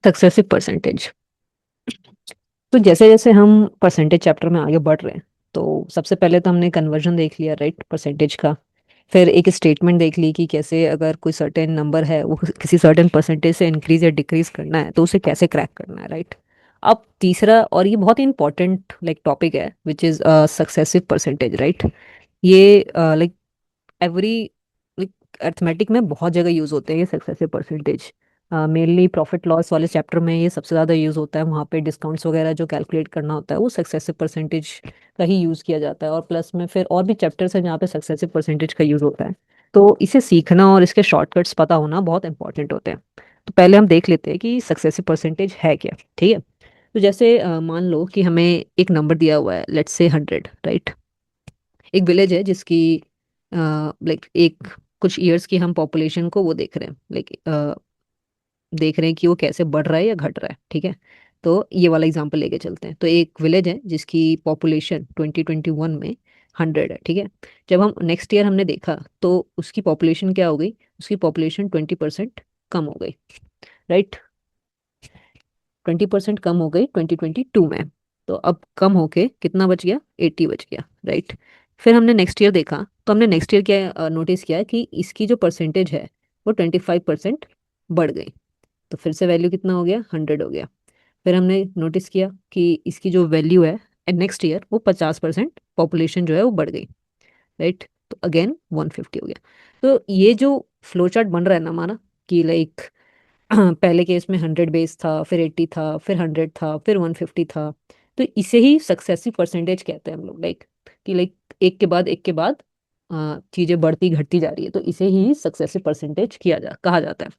Successive percentage. तो जैसे जैसे हम परसेंटेज चैप्टर में आगे बढ़ रहे हैं, तो सबसे पहले तो हमने कन्वर्जन देख लिया, राइट, परसेंटेज का। फिर एक स्टेटमेंट देख ली कि कैसे अगर कोई सर्टेन नंबर है वो किसी सर्टेन परसेंटेज से इंक्रीज या डिक्रीज करना है तो उसे कैसे क्रैक करना है, राइट। अब तीसरा, और ये बहुत ही इंपॉर्टेंट लाइक टॉपिक है, which is successive percentage, right. ये लाइक एवरी अर्थमेटिक में बहुत जगह यूज होते हैं ये successive percentage. Mainly profit loss वाले चैप्टर में ये सबसे ज़्यादा यूज होता है। वहाँ पे डिस्काउंट्स वगैरह जो कैलकुलेट करना होता है वो सक्सेसिव परसेंटेज का ही यूज किया जाता है, और प्लस में फिर और भी चैप्टर्स हैं जहाँ पे सक्सेसिव परसेंटेज का यूज होता है। तो इसे सीखना और इसके शॉर्टकट्स पता होना बहुत इंपॉर्टेंट होते हैं। तो पहले हम देख लेते हैं कि सक्सेसिव परसेंटेज है क्या, ठीक है। तो जैसे मान लो कि हमें एक नंबर दिया हुआ है, लेट्स से 100, राइट। एक विलेज है जिसकी लाइक एक कुछ ईयर्स की हम पॉपुलेशन को वो देख रहे हैं, लाइक देख रहे हैं कि वो कैसे बढ़ रहा है या घट रहा है, ठीक है। तो ये वाला एग्जांपल लेके चलते हैं। तो एक विलेज है जिसकी पॉपुलेशन 2021 में 100 है, ठीक है। जब हम नेक्स्ट ईयर हमने देखा तो उसकी पॉपुलेशन क्या हो गई, उसकी पॉपुलेशन 20% कम हो गई, राइट। 20% कम हो गई 2022 में। तो अब कम होके कितना बच गया, 80 बच गया, राइट। फिर हमने नेक्स्ट ईयर देखा तो हमने नेक्स्ट ईयर क्या नोटिस किया कि इसकी जो परसेंटेज है वो 25% बढ़ गई। तो फिर से वैल्यू कितना हो गया, 100 हो गया। फिर हमने नोटिस किया कि इसकी जो वैल्यू है नेक्स्ट ईयर वो 50% पॉपुलेशन जो है वो बढ़ गई, राइट। तो अगेन 150 हो गया। तो ये जो फ्लो चार्ट बन रहा है ना हमारा, कि लाइक पहले केस में 100 बेस था, फिर 80 था, फिर 100 था, फिर 150 था। तो इसे ही सक्सेसिव परसेंटेज कहते हैं हम लोग, लाइक कि लाइक एक के बाद चीजें बढ़ती घटती जा रही है, तो इसे ही सक्सेसिव परसेंटेज कहा जाता है।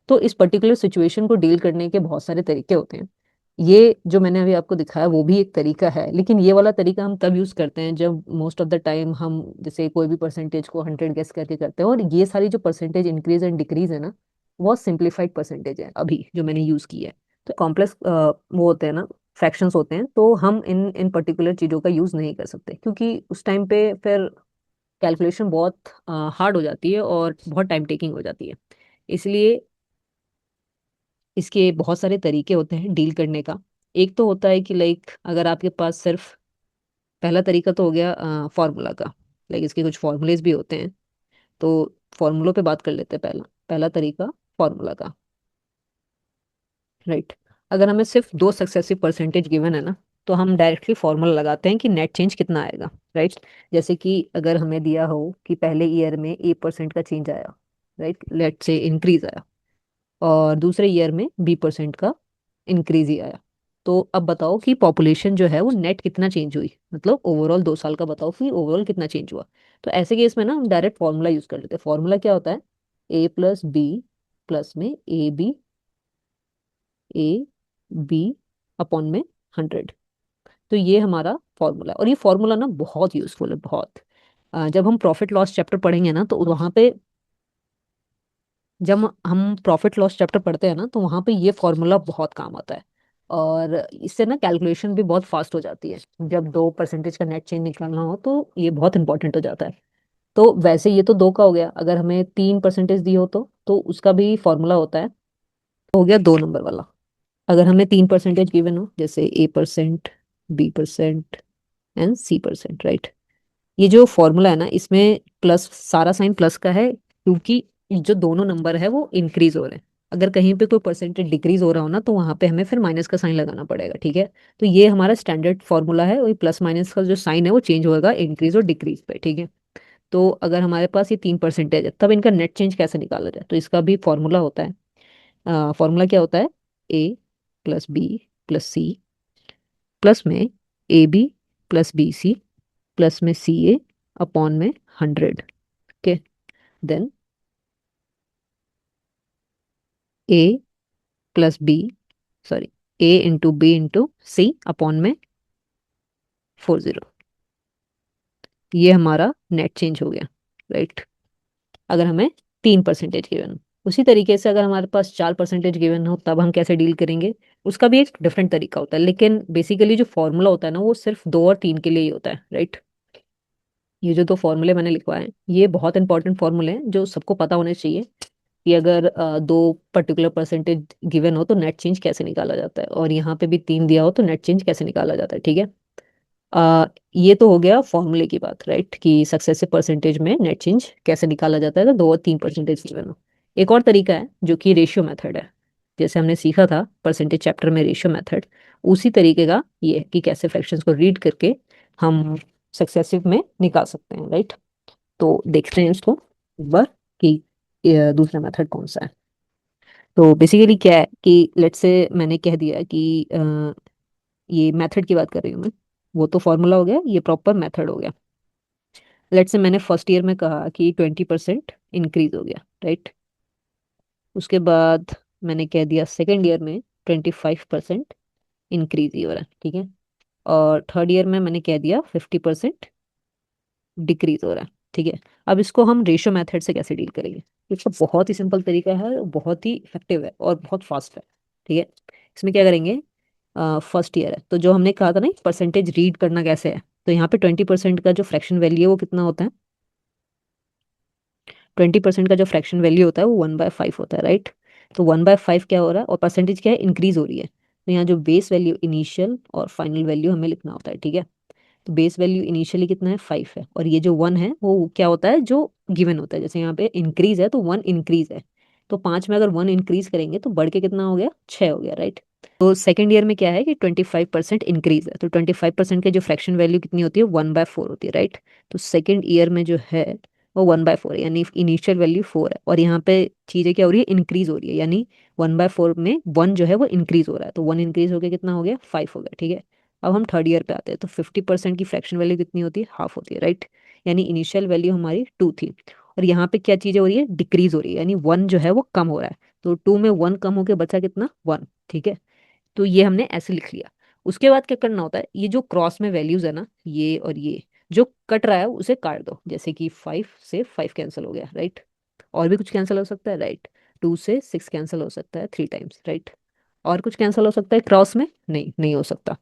तो इस पर्टिकुलर सिचुएशन को डील करने के बहुत सारे तरीके होते हैं। ये जो मैंने अभी आपको दिखाया वो भी एक तरीका है, लेकिन ये वाला तरीका हम तब यूज करते हैं जब मोस्ट ऑफ द टाइम हम जैसे कोई भी परसेंटेज को 100 गेस करके करते हैं, और ये सारी जो परसेंटेज इंक्रीज एंड डिक्रीज है ना, वो सिंप्लीफाइड परसेंटेज है अभी जो मैंने यूज की है। तो कॉम्प्लेक्स वो होते हैं ना, फ्रैक्शंस होते हैं, तो हम इन इन पर्टिकुलर चीज़ों का यूज नहीं कर सकते, क्योंकि उस टाइम पे फिर कैलकुलेशन बहुत हार्ड हो जाती है और बहुत टाइम टेकिंग हो जाती है। इसलिए इसके बहुत सारे तरीके होते हैं डील करने का। एक तो होता है कि लाइक अगर आपके पास सिर्फ, पहला तरीका तो हो गया फॉर्मूला का, लाइक इसके कुछ फॉर्मूलेज भी होते हैं। तो फॉर्मूलों पे बात कर लेते हैं। पहला पहला तरीका फॉर्मूला का, राइट। अगर हमें सिर्फ दो सक्सेसिव परसेंटेज गिवन है ना, तो हम डायरेक्टली फॉर्मूला लगाते हैं कि नेट चेंज कितना आएगा, राइट। जैसे कि अगर हमें दिया हो कि पहले ईयर में 8% का चेंज आया, राइट, लेट से इंक्रीज आया, और दूसरे ईयर में 20% का इंक्रीज ही आया। तो अब बताओ कि पॉपुलेशन जो है वो नेट कितना चेंज हुई, मतलब ओवरऑल 2 साल का बताओ कि ओवरऑल कितना चेंज हुआ। तो ऐसे केस में ना हम डायरेक्ट फॉर्मूला यूज कर लेते हैं। फॉर्मूला क्या होता है, A+B प्लस में ए बी अपॉन में 100। तो ये हमारा फॉर्मूला है, और ये फॉर्मूला ना बहुत यूजफुल है, बहुत। जब हम प्रॉफिट लॉस चैप्टर पढ़ेंगे ना, तो वहाँ पे जब हम प्रॉफिट लॉस चैप्टर पढ़ते हैं ना, तो वहाँ पे ये फॉर्मूला बहुत काम आता है। और इससे ना कैलकुलेशन भी बहुत फास्ट हो जाती है। जब 2% का नेट चेंज निकालना हो तो ये बहुत इंपॉर्टेंट हो जाता है। तो वैसे ये तो दो का हो गया। अगर हमें 3% दी हो तो उसका भी फॉर्मूला होता है, हो गया 2 नंबर वाला। अगर हमें 3% गिवन हो, जैसे A%, B% and C%, right. ये जो फॉर्मूला है ना, इसमें प्लस, सारा साइन प्लस का है, क्योंकि जो दोनों नंबर है वो इंक्रीज हो रहे हैं। अगर कहीं पे कोई परसेंटेज डिक्रीज हो रहा हो ना, तो वहां पे हमें फिर माइनस का साइन लगाना पड़ेगा, ठीक है। तो ये हमारा स्टैंडर्ड फॉर्मूला है, वही प्लस माइनस का जो साइन है वो चेंज होगा इंक्रीज और डिक्रीज पे, ठीक है। तो अगर हमारे पास ये 3% है, तब इनका नेट चेंज कैसे निकाला जाए, तो इसका भी फॉर्मूला होता है। फॉर्मूला क्या होता है, A+B+C प्लस में AB+BC प्लस में CA अपॉन में 100, okay. Then A+B, sorry, A × B × C upon में 40। ये हमारा नेट चेंज हो गया, राइट। अगर हमें 3% गिवन हो, उसी तरीके से अगर हमारे पास 4% गिवन हो तब हम कैसे डील करेंगे, उसका भी एक डिफरेंट तरीका होता है। लेकिन बेसिकली जो फॉर्मूला होता है ना, वो सिर्फ 2 और 3 के लिए ही होता है, राइट। ये जो दो फॉर्मूले मैंने लिखवाए हैं, ये बहुत इंपॉर्टेंट फॉर्मूले हैं जो सबको पता होने चाहिए। कि अगर दो पर्टिकुलर परसेंटेज गिवन हो तो नेट चेंज कैसे निकाला जाता है, और यहाँ पे भी 3 दिया हो तो नेट चेंज कैसे निकाला जाता है। ठीक है। ये तो हो गया फॉर्मूले की बात, राइट, कि सक्सेसिव परसेंटेज में नेट चेंज कैसे निकाला जाता है तो 2 और 3 परसेंटेज गिवन हो। एक और तरीका है जो कि रेशियो मेथड है। जैसे हमने सीखा था परसेंटेज चैप्टर में रेशियो मेथड, उसी तरीके का ये है कि कैसे फ्रैक्शंस को रीड करके हम सक्सेसिव में निकाल सकते हैं, राइट। तो देखते हैं इसको एक बार कि दूसरा मेथड कौन सा है। तो बेसिकली क्या है कि लेट्स से मैंने कह दिया कि ये मेथड की बात कर रही हूँ मैं, वो तो फॉर्मूला हो गया, ये प्रॉपर मेथड हो गया। लेट्स से मैंने फर्स्ट ईयर में कहा कि 20% इंक्रीज हो गया, राइट। उसके बाद मैंने कह दिया सेकेंड ईयर में 25% इंक्रीज ही हो रहा है, ठीक है। और थर्ड ईयर में मैंने कह दिया 50% डिक्रीज हो रहा है, ठीक है। अब इसको हम रेशियो मेथड से कैसे डील करेंगे? इसका बहुत ही सिंपल तरीका है, बहुत ही इफेक्टिव है और बहुत फास्ट है, ठीक है। इसमें क्या करेंगे, फर्स्ट ईयर है तो जो हमने कहा था ना परसेंटेज रीड करना कैसे है, तो यहाँ पे 20% का जो फ्रैक्शन वैल्यू है वो कितना होता है, 20% का जो फ्रैक्शन वैल्यू होता है वो 1/5 होता है, राइट। तो 1/5 क्या हो रहा है और परसेंटेज क्या है, इंक्रीज हो रही है। तो यहाँ जो बेस वैल्यू इनिशियल और फाइनल वैल्यू हमें लिखना होता है, ठीक है। तो बेस वैल्यू इनिशियली कितना है, 5 है, और ये जो 1 है वो क्या होता है, जो गिवन होता है। जैसे यहाँ पे इंक्रीज है तो 1 इंक्रीज है, तो 5 में अगर 1 इंक्रीज करेंगे तो बढ़ के कितना हो गया, 6 हो गया, राइट। तो सेकेंड ईयर में क्या है कि 25% इंक्रीज है, तो 25% के जो फ्रैक्शन वैल्यू कितनी होती है, 1/4 होती है, राइट। तो सेकेंड ईयर में जो है वो 1/4 है, यानी इनिशियल वैल्यू 4 है, और यहाँ पे चीजें क्या हो रही है, इंक्रीज हो रही है, यानी 1/4 में 1 जो है वो इंक्रीज हो रहा है, तो 1 इंक्रीज होकर कितना हो गया, 5 हो गया, ठीक है। अब हम थर्ड ईयर पे आते हैं, तो 50% की फ्रैक्शन वैल्यू कितनी होती है, हाफ होती है, राइट। यानी इनिशियल वैल्यू हमारी 2 थी, और यहाँ पे क्या चीजें हो रही है, डिक्रीज हो रही है, यानी 1 जो है वो कम हो रहा है, तो 2 में 1 कम होके बचा कितना, 1, ठीक है। तो ये हमने ऐसे लिख लिया। उसके बाद क्या करना होता है, ये जो क्रॉस में वैल्यूज है ना, ये और ये जो कट रहा है उसे काट दो, जैसे कि 5 से 5 कैंसिल हो गया, राइट। और भी कुछ कैंसिल हो सकता है, राइट। 2 से 6 कैंसिल हो सकता है 3 टाइम्स, राइट। और कुछ कैंसिल हो सकता है क्रॉस में, नहीं, नहीं हो सकता।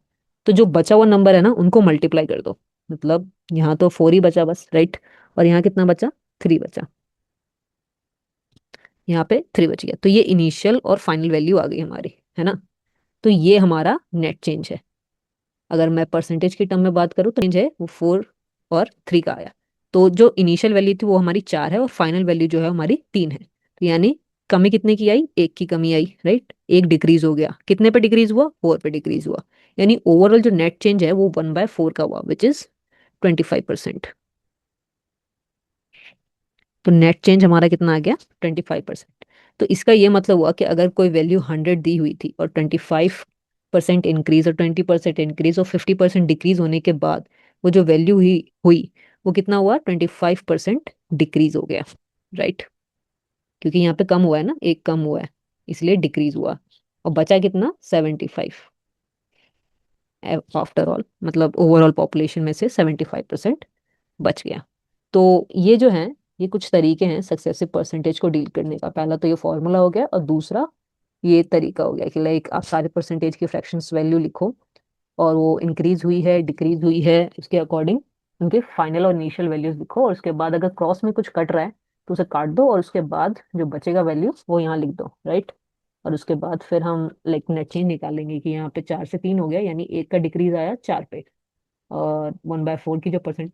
तो जो बचा हुआ नंबर है ना उनको मल्टीप्लाई कर दो, मतलब यहाँ तो 4 ही बचा बस, राइट। और यहाँ कितना बचा, 3 बचा, यहाँ पे 3 बच गया, तो ये इनिशियल और फाइनल वैल्यू आ गई हमारी, है ना। तो ये हमारा नेट चेंज है। अगर मैं परसेंटेज की टर्म में बात करूँ तो रेंज है वो 4 और 3 का आया। तो जो इनिशियल वैल्यू थी वो हमारी 4 है और फाइनल वैल्यू जो है हमारी 3 है, तो यानी कमी कितने की आई, 1 की कमी आई, राइट। एक डिक्रीज हो गया, कितने पे डिक्रीज हुआ, 4 पे डिक्रीज हुआ, यानी ओवरऑल जो नेट चेंज है वो 1/4 का हुआ, विच इज 25%। तो नेट चेंज हमारा कितना आ गया, 25%। तो इसका ये मतलब हुआ कि अगर कोई वैल्यू 100 दी हुई थी और 25% इंक्रीज और 20% इंक्रीज और 50% डिक्रीज होने के बाद वो जो वैल्यू ही हुई वो कितना हुआ, 25% डिक्रीज हो गया, राइट। क्योंकि यहाँ पे कम हुआ है ना, एक कम हुआ है, इसलिए डिक्रीज हुआ, और बचा कितना, 75। आफ्टर ऑल मतलब ओवरऑल पॉपुलेशन में से 75% बच गया। तो ये जो है, ये कुछ तरीके हैं सक्सेसिव परसेंटेज को डील करने का। पहला तो ये फॉर्मूला हो गया, और दूसरा ये तरीका हो गया कि लाइक आप सारे परसेंटेज की फ्रैक्शंस वैल्यू लिखो, और वो इंक्रीज हुई है डिक्रीज हुई है उसके अकॉर्डिंग उनके फाइनल और इनिशियल वैल्यूज लिखो, और उसके बाद अगर क्रॉस में कुछ कट रहा है तो उसे काट दो, और उसके बाद जो बचेगा वैल्यू वो यहाँ लिख दो, राइट। और उसके बाद फिर हम लाइक नेट चेंज निकालेंगे कि यहाँ पे 4 से 3 हो गया, यानी 1 का डिक्रीज आया 4 पे, और 1/4 की जो परसेंट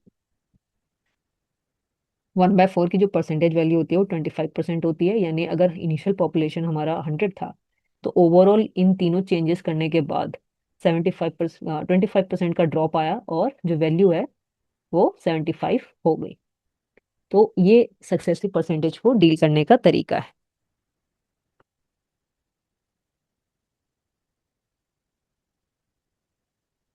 1/4 की जो परसेंटेज वैल्यू होती है वो 25% होती है, यानी अगर इनिशियल पॉपुलेशन हमारा 100 था तो ओवरऑल इन तीनों चेंजेस करने के बाद 75% 25% का ड्रॉप आया, और जो वैल्यू है वो 75 हो गई। तो ये सक्सेसिव परसेंटेज को डील करने का तरीका है।